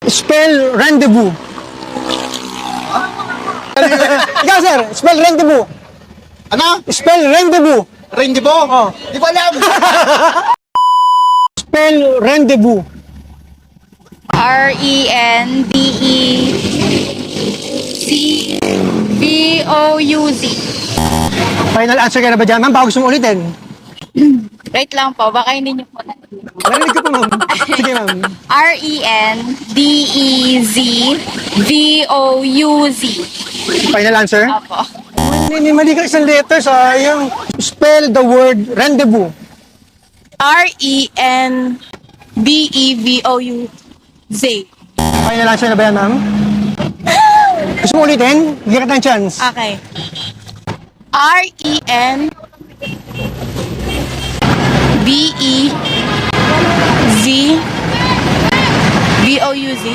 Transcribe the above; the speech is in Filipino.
Spell rendezvous. Ikaw, sir. Spell rendezvous. Ano? Spell rendezvous. Rendezvous? Oh. Di ko alam. Spell rendezvous. RENDECVOUZ. Final answer ka na ba dyan, ma'am? Baka gusto mo ulitin. Wait lang po, baka hindi niyo po na. Narinig ko po, ma'am. Sige, ma'am. RENDECVOUZ. Final answer? Opo. Hindi, mali ka isang letter, sayang. Spell the word rendezvous. RENDEVOUZ. Final answer na ba yan, ma'am? Gusto mo ulitin? Bigyan kita ng chance. Okay. RENDEVOUZ.